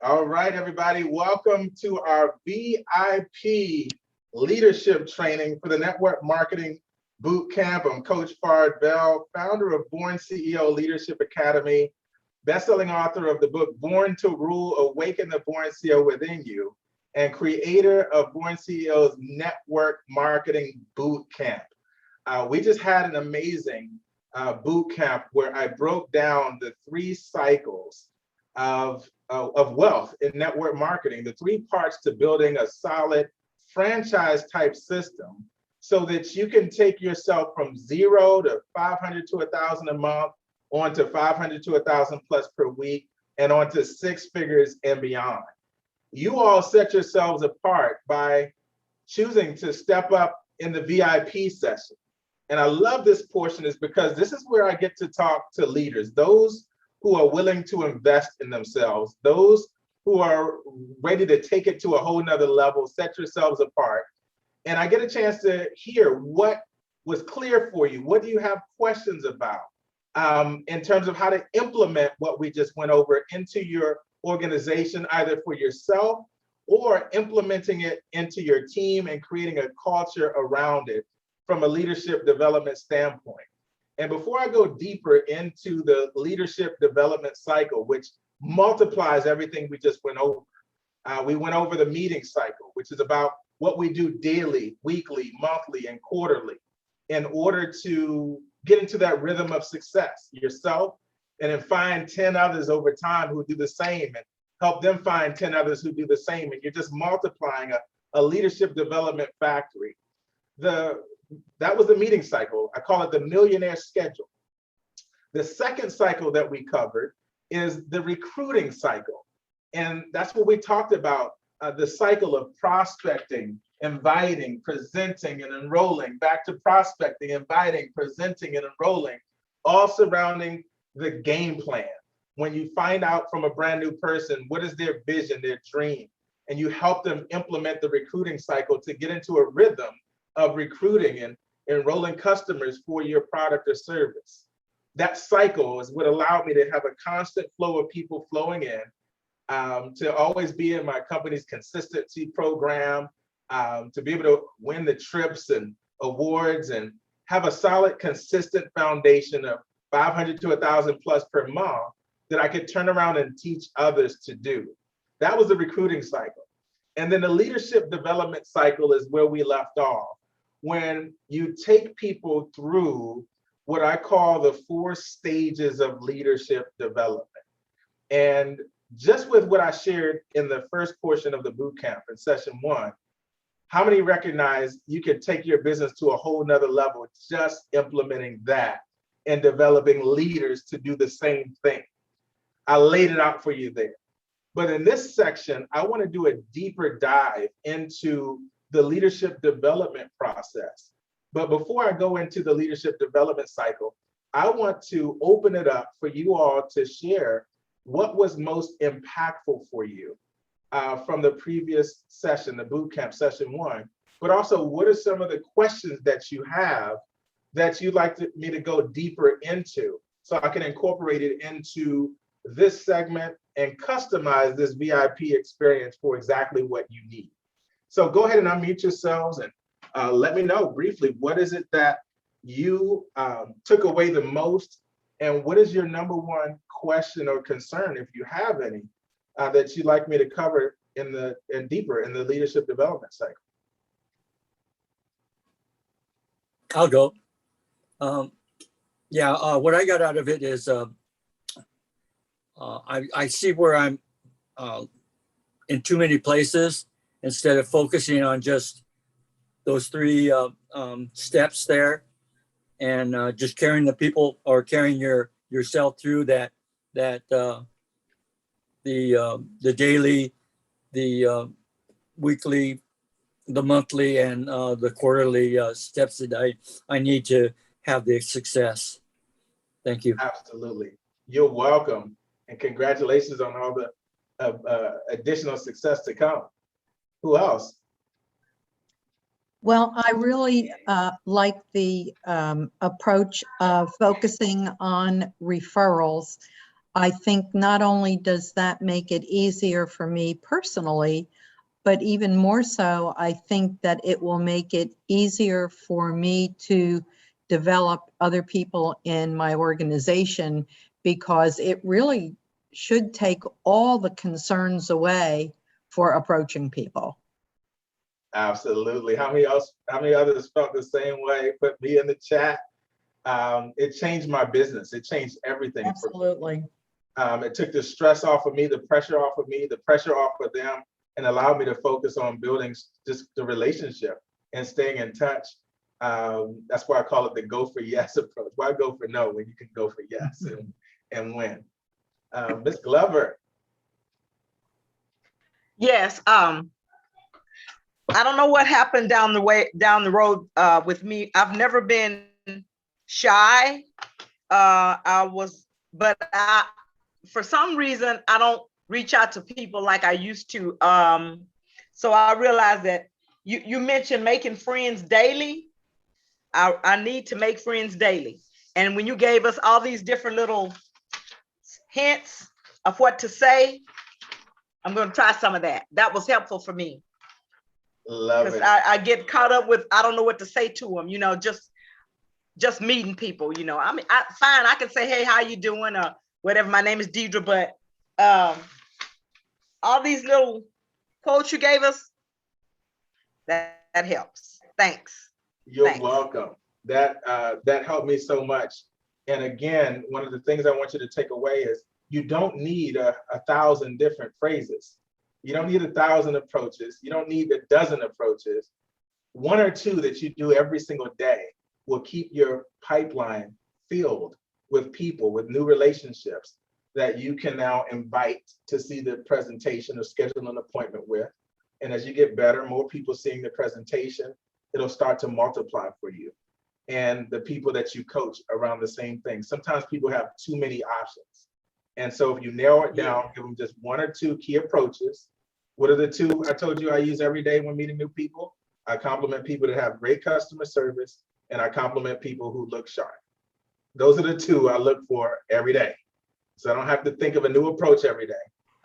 All right, everybody, welcome to our VIP leadership training for the Network Marketing Bootcamp. I'm Coach Fard Bell, founder of BornCEO Leadership Academy, best-selling author of the book Born to Rule, Awaken the BornCEO Within You, and creator of BornCEO's Network Marketing Bootcamp. We just had an amazing bootcamp where I broke down the 3 cycles of wealth in network marketing, the 3 parts to building a solid franchise type system so that you can take yourself from 0 to 500 to 1,000 a month, on to 500 to 1,000 plus per week, and on to 6 figures and beyond. You all set yourselves apart by choosing to step up in the VIP session. And I love this portion is because this is where I get to talk to leaders, those who are willing to invest in themselves, those who are ready to take it to a whole nother level, set yourselves apart. And I get a chance to hear what was clear for you. What do you have questions about in terms of how to implement what we just went over into your organization, either for yourself or implementing it into your team and creating a culture around it from a leadership development standpoint. And before I go deeper into the leadership development cycle, which multiplies everything we just went over, we went over the meeting cycle, which is about what we do daily, weekly, monthly, and quarterly in order to get into that rhythm of success yourself, and then find 10 others over time who do the same and help them find 10 others who do the same. And you're just multiplying a leadership development factory. That was the meeting cycle. I call it the millionaire schedule. The second cycle that we covered is the recruiting cycle. And that's what we talked about, the cycle of prospecting, inviting, presenting, and enrolling, back to prospecting, inviting, presenting, and enrolling, all surrounding the game plan. When you find out from a brand new person, what is their vision, their dream, and you help them implement the recruiting cycle to get into a rhythm of recruiting and enrolling customers for your product or service. That cycle is what allowed me to have a constant flow of people flowing in, to always be in my company's consistency program, to be able to win the trips and awards and have a solid, consistent foundation of 500 to 1,000 plus per month that I could turn around and teach others to do. That was the recruiting cycle. And then the leadership development cycle is where we left off, when you take people through what I call the 4 stages of leadership development. And just with what I shared in the first portion of the bootcamp in session 1, how many recognize you can take your business to a whole nother level just implementing that and developing leaders to do the same thing? I laid it out for you there. But in this section, I want to do a deeper dive into the leadership development process. But before I go into the leadership development cycle, I want to open it up for you all to share what was most impactful for you from the previous session, the bootcamp session 1, but also what are some of the questions that you have that you'd like me to go deeper into so I can incorporate it into this segment and customize this VIP experience for exactly what you need. So go ahead and unmute yourselves and let me know briefly, what is it that you took away the most, and what is your number 1 question or concern, if you have any, that you'd like me to cover in deeper in the leadership development cycle? I'll go. What I got out of it is I see where I'm in too many places instead of focusing on just those 3 steps there, and just carrying the people or carrying yourself through that the daily, the weekly, the monthly, and the quarterly steps that I need to have the success. Thank you. Absolutely. You're welcome. And congratulations on all the additional success to come. Who else? Well, I really like the approach of focusing on referrals. I think not only does that make it easier for me personally, but even more so, I think that it will make it easier for me to develop other people in my organization, because it really should take all the concerns away for approaching people. Absolutely. How many others felt the same way? Put me in the chat. It changed my business. It changed everything. Absolutely. It took the stress off of me, the pressure off of me, the pressure off of them, and allowed me to focus on building just the relationship and staying in touch. That's why I call it the go for yes approach. Why go for no when you can go for yes and win? Ms. Glover. Yes. I don't know what happened down the road with me. I've never been shy. For some reason, I don't reach out to people like I used to. So I realized that you mentioned making friends daily. I need to make friends daily. And when you gave us all these different little hints of what to say, I'm going to try some of that. That was helpful for me. Love it. I get caught up with, I don't know what to say to them, just meeting people, I mean, fine, I can say, hey, how you doing? Or whatever, my name is Deidre, but all these little quotes you gave us, that helps. Thanks. You're welcome. That helped me so much. And again, one of the things I want you to take away is you don't need a 1,000 different phrases. You don't need 1,000 approaches. You don't need a dozen approaches. 1 or 2 that you do every single day will keep your pipeline filled with people, with new relationships that you can now invite to see the presentation or schedule an appointment with. And as you get better, more people seeing the presentation, it'll start to multiply for you. And the people that you coach around the same thing. Sometimes people have too many options. And so if you narrow it down, give them just 1 or 2 key approaches. What are the 2 I told you I use every day when meeting new people? I compliment people that have great customer service, and I compliment people who look sharp. Those are the 2 I look for every day. So I don't have to think of a new approach every day.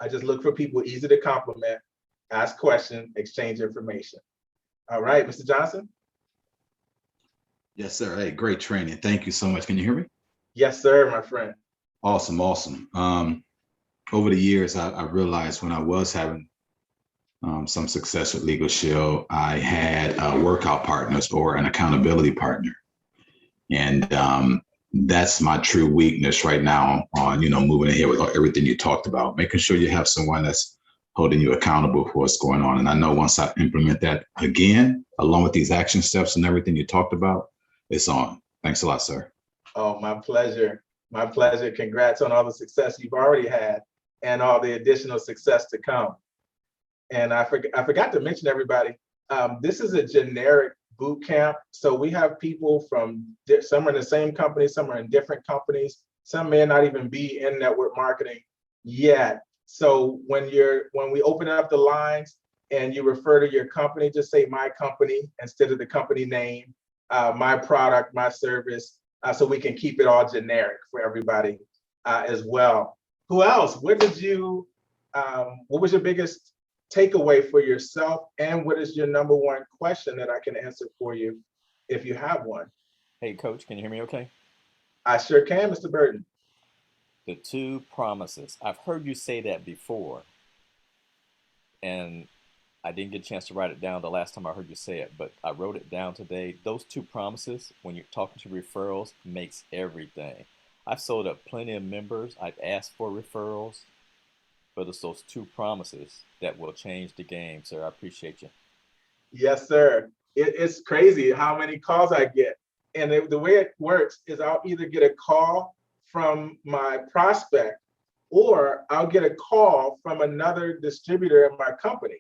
I just look for people easy to compliment, ask questions, exchange information. All right, Mr. Johnson? Yes, sir. Hey, great training. Thank you so much. Can you hear me? Yes, sir, my friend. Awesome, awesome. Over the years, I realized when I was having some success with Legal Shield, I had workout partners or an accountability partner. And that's my true weakness right now on, moving ahead with everything you talked about, making sure you have someone that's holding you accountable for what's going on. And I know once I implement that again, along with these action steps and everything you talked about, it's on. Thanks a lot, sir. Oh, my pleasure. My pleasure. Congrats on all the success you've already had and all the additional success to come. And I forgot to mention, everybody, this is a generic boot camp. So we have people from, some are in the same company, some are in different companies, some may not even be in network marketing yet. So when we open up the lines and you refer to your company, just say my company instead of the company name, my product, my service, so we can keep it all generic for everybody as well. Who else? What was your biggest takeaway for yourself? And what is your number 1 question that I can answer for you if you have one? Hey, Coach, can you hear me okay? I sure can, Mr. Burton. The 2 promises. I've heard you say that before, and I didn't get a chance to write it down the last time I heard you say it, but I wrote it down today. Those 2 promises, when you're talking to referrals, makes everything. I've sold up plenty of members. I've asked for referrals, but it's those 2 promises that will change the game, sir. I appreciate you. Yes, sir. It's crazy how many calls I get. And the way it works is I'll either get a call from my prospect or I'll get a call from another distributor in my company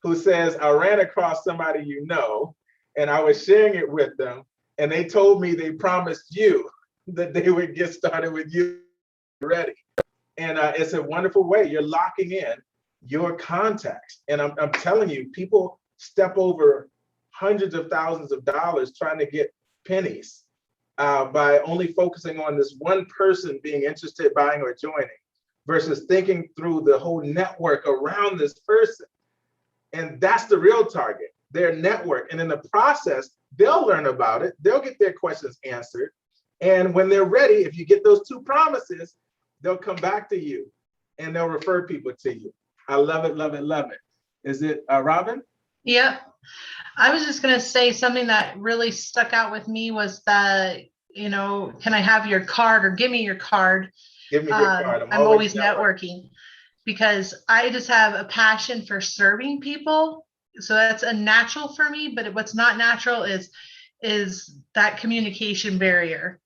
who says, I ran across somebody and I was sharing it with them, and they told me they promised you that they would get started with you already. And it's a wonderful way. You're locking in your contacts. And I'm telling you, people step over hundreds of thousands of dollars trying to get pennies. by only focusing on this one person being interested, buying, or joining, versus thinking through the whole network around this person. And that's the real target, their network. And in the process, they'll learn about it. They'll get their questions answered. And when they're ready, if you get those 2 promises, they'll come back to you and they'll refer people to you. I love it, love it, love it. Is it Robin? Yep. I was just going to say something that really stuck out with me was that, can I have your card or give me your card? Give me your card. I'm always networking because I just have a passion for serving people. So that's a natural for me, but what's not natural is that communication barrier,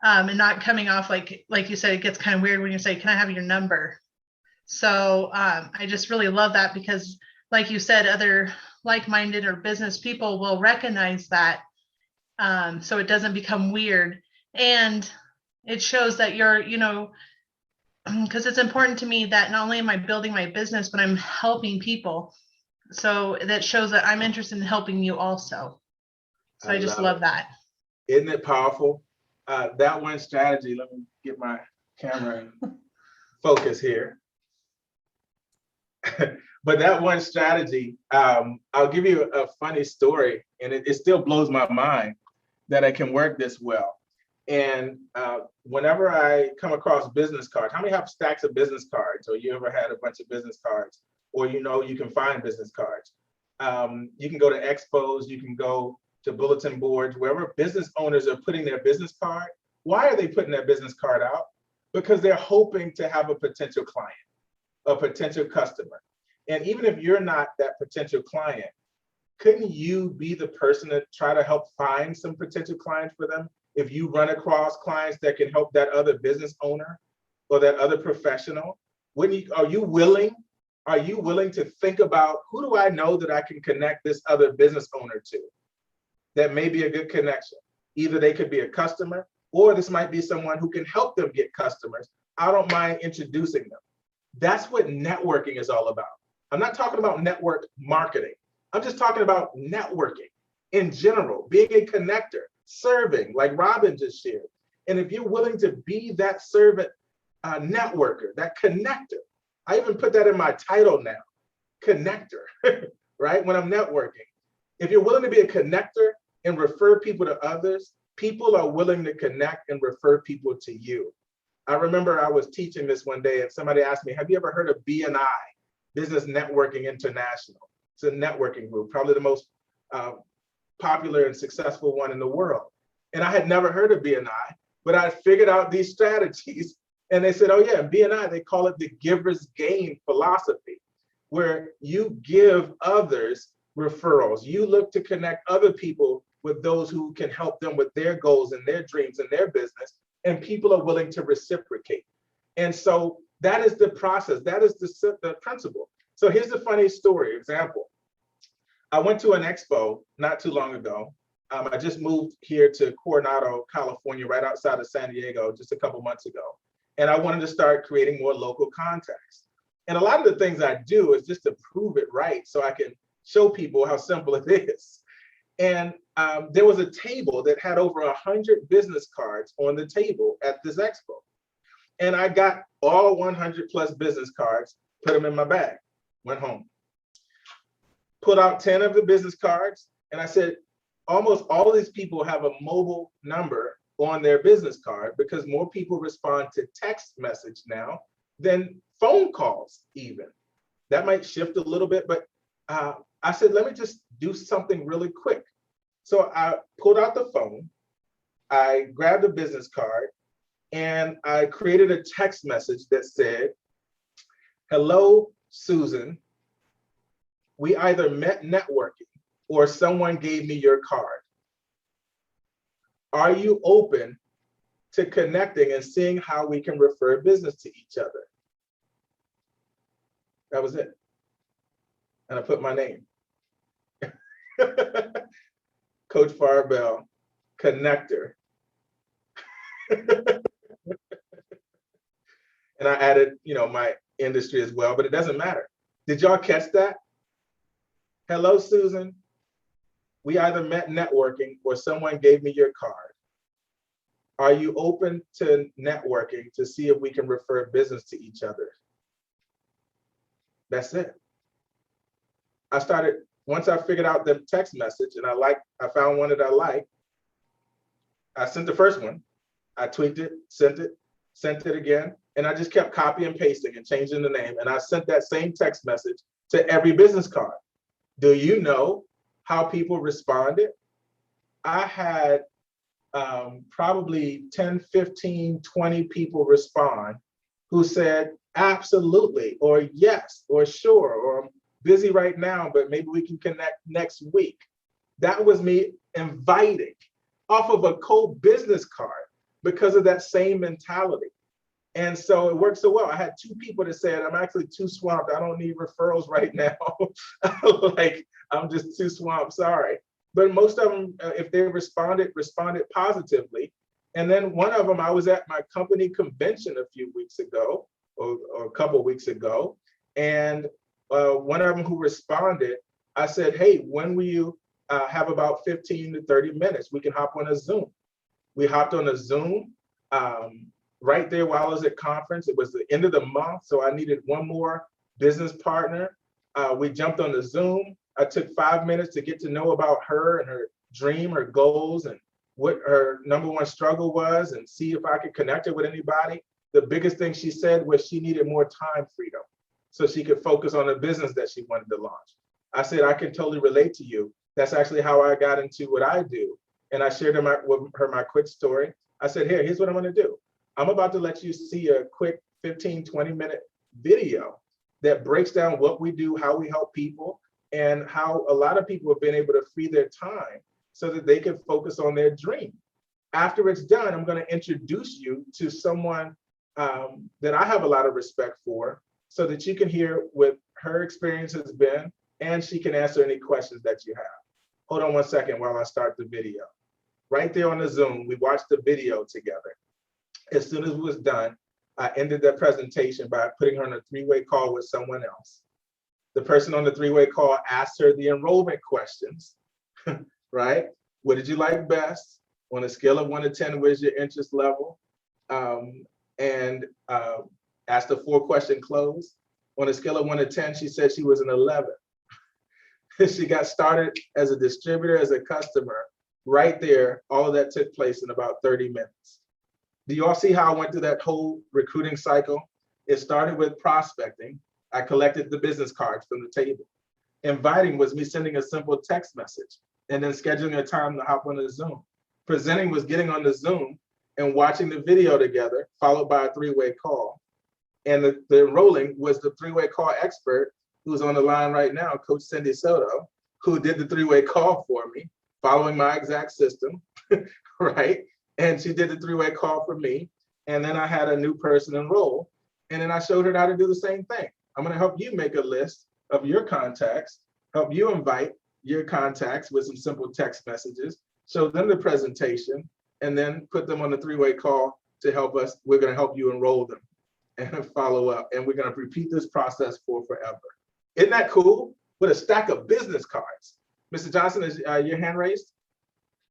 and not coming off like you said, it gets kind of weird when you say, can I have your number? So I just really love that because like you said, other like-minded or business people will recognize that. So it doesn't become weird. And it shows that you're, because it's important to me that not only am I building my business, but I'm helping people. So that shows that I'm interested in helping you also. So I just love that. Isn't it powerful? That one strategy, let me get my camera in focus here. But that one strategy, I'll give you a funny story, and it still blows my mind that it can work this well. And whenever I come across business cards, how many have stacks of business cards, or you ever had a bunch of business cards, or you can find business cards. You can go to expos, you can go to bulletin boards, wherever business owners are putting their business card. Why are they putting their business card out? Because they're hoping to have a potential client, a potential customer. And even if you're not that potential client, couldn't you be the person to try to help find some potential clients for them? If you run across clients that can help that other business owner or that other professional, are you willing to think about, who do I know that I can connect this other business owner to that may be a good connection? Either they could be a customer, or this might be someone who can help them get customers. I don't mind introducing them. That's what networking is all about. I'm not talking about network marketing. I'm just talking about networking in general, being a connector, serving, like Robin just shared. And if you're willing to be that servant networker, that connector, I even put that in my title now, connector, right? When I'm networking, if you're willing to be a connector and refer people to others, people are willing to connect and refer people to you. I remember I was teaching this one day and somebody asked me, have you ever heard of BNI, Business Networking International? It's a networking group, probably the most popular and successful one in the world. And I had never heard of BNI, but I figured out these strategies. And they said, oh yeah, BNI, they call it the giver's gain philosophy, where you give others referrals. You look to connect other people with those who can help them with their goals and their dreams and their business, and people are willing to reciprocate. And so that is the process. That is the principle. So here's a funny story example. I went to an expo not too long ago. I just moved here to Coronado, California, right outside of San Diego, just a couple months ago. And I wanted to start creating more local contacts. And a lot of the things I do is just to prove it right, so I can show people how simple it is. And there was a table that had over 100 business cards on the table at this expo. And I got all 100 plus business cards, put them in my bag, went home. Put out 10 of the business cards, and I said, almost all of these people have a mobile number on their business card, because more people respond to text message now than phone calls even. That might shift a little bit, but I said, let me just do something really quick. So I pulled out the phone, I grabbed a business card, and I created a text message that said, hello, Susan. We either met networking or someone gave me your card. Are you open to connecting and seeing how we can refer business to each other? That was it. And I put my name. Coach Farbell, connector. And I added, my industry as well, but it doesn't matter. Did y'all catch that? Hello, Susan. We either met networking or someone gave me your card. Are you open to networking to see if we can refer business to each other? That's it. I started, once I figured out the text message and I found one that I liked, I sent the first one, I tweaked it, sent it again, and I just kept copy and pasting and changing the name. And I sent that same text message to every business card. Do you know how people responded? I had probably 10, 15, 20 people respond who said, absolutely, or yes, or sure, or I'm busy right now, but maybe we can connect next week. That was me inviting off of a cold business card because of that same mentality. And so it worked so well. I had 2 people that said, I'm actually too swamped. I don't need referrals right now. Like, I'm just too swamped, sorry. But most of them, if they responded positively. And then one of them, I was at my company convention a few weeks ago, or a couple of weeks ago. And one of them who responded, I said, hey, when will you have about 15 to 30 minutes? We can hop on a Zoom. We hopped on a Zoom right there while I was at conference. It was the end of the month, so I needed one more business partner. We jumped on the Zoom. I took 5 minutes to get to know about her and her dream, her goals, and what her #1 struggle was, and see if I could connect her with anybody. The biggest thing she said was she needed more time freedom so she could focus on the business that she wanted to launch. I said, I can totally relate to you. That's actually how I got into what I do. And I shared with her my quick story. I said, here's what I'm gonna do. I'm about to let you see a quick 15, 20-minute video that breaks down what we do, how we help people, and how a lot of people have been able to free their time so that they can focus on their dream. After it's done, I'm going to introduce you to someone that I have a lot of respect for so that you can hear what her experience has been and she can answer any questions that you have. Hold on 1 second while I start the video. Right there on the Zoom, we watched the video together. As soon as it was done, I ended that presentation by putting her on a 3-way call with someone else. The person on the 3-way call asked her the enrollment questions, right? What did you like best? On a scale of 1 to 10, where's your interest level? And asked a 4-question close. On a scale of 1 to 10, she said she was an 11. She got started as a distributor, as a customer, right there. All of that took place in about 30 minutes. Do you all see how I went through that whole recruiting cycle? It started with prospecting. I collected the business cards from the table. Inviting was me sending a simple text message and then scheduling a time to hop on the Zoom. Presenting was getting on the Zoom and watching the video together, followed by a 3-way call. And the enrolling was the 3-way call expert who's on the line right now, Coach Cindy Soto, who did the 3-way call for me, following my exact system, right? And she did the 3-way call for me. And then I had a new person enroll. And then I showed her how to do the same thing. I'm going to help you make a list of your contacts, help you invite your contacts with some simple text messages, show them the presentation, and then put them on the 3-way call to help us. We're going to help you enroll them and follow up. And we're going to repeat this process for forever. Isn't that cool? With a stack of business cards. Mr. Johnson, is your hand raised?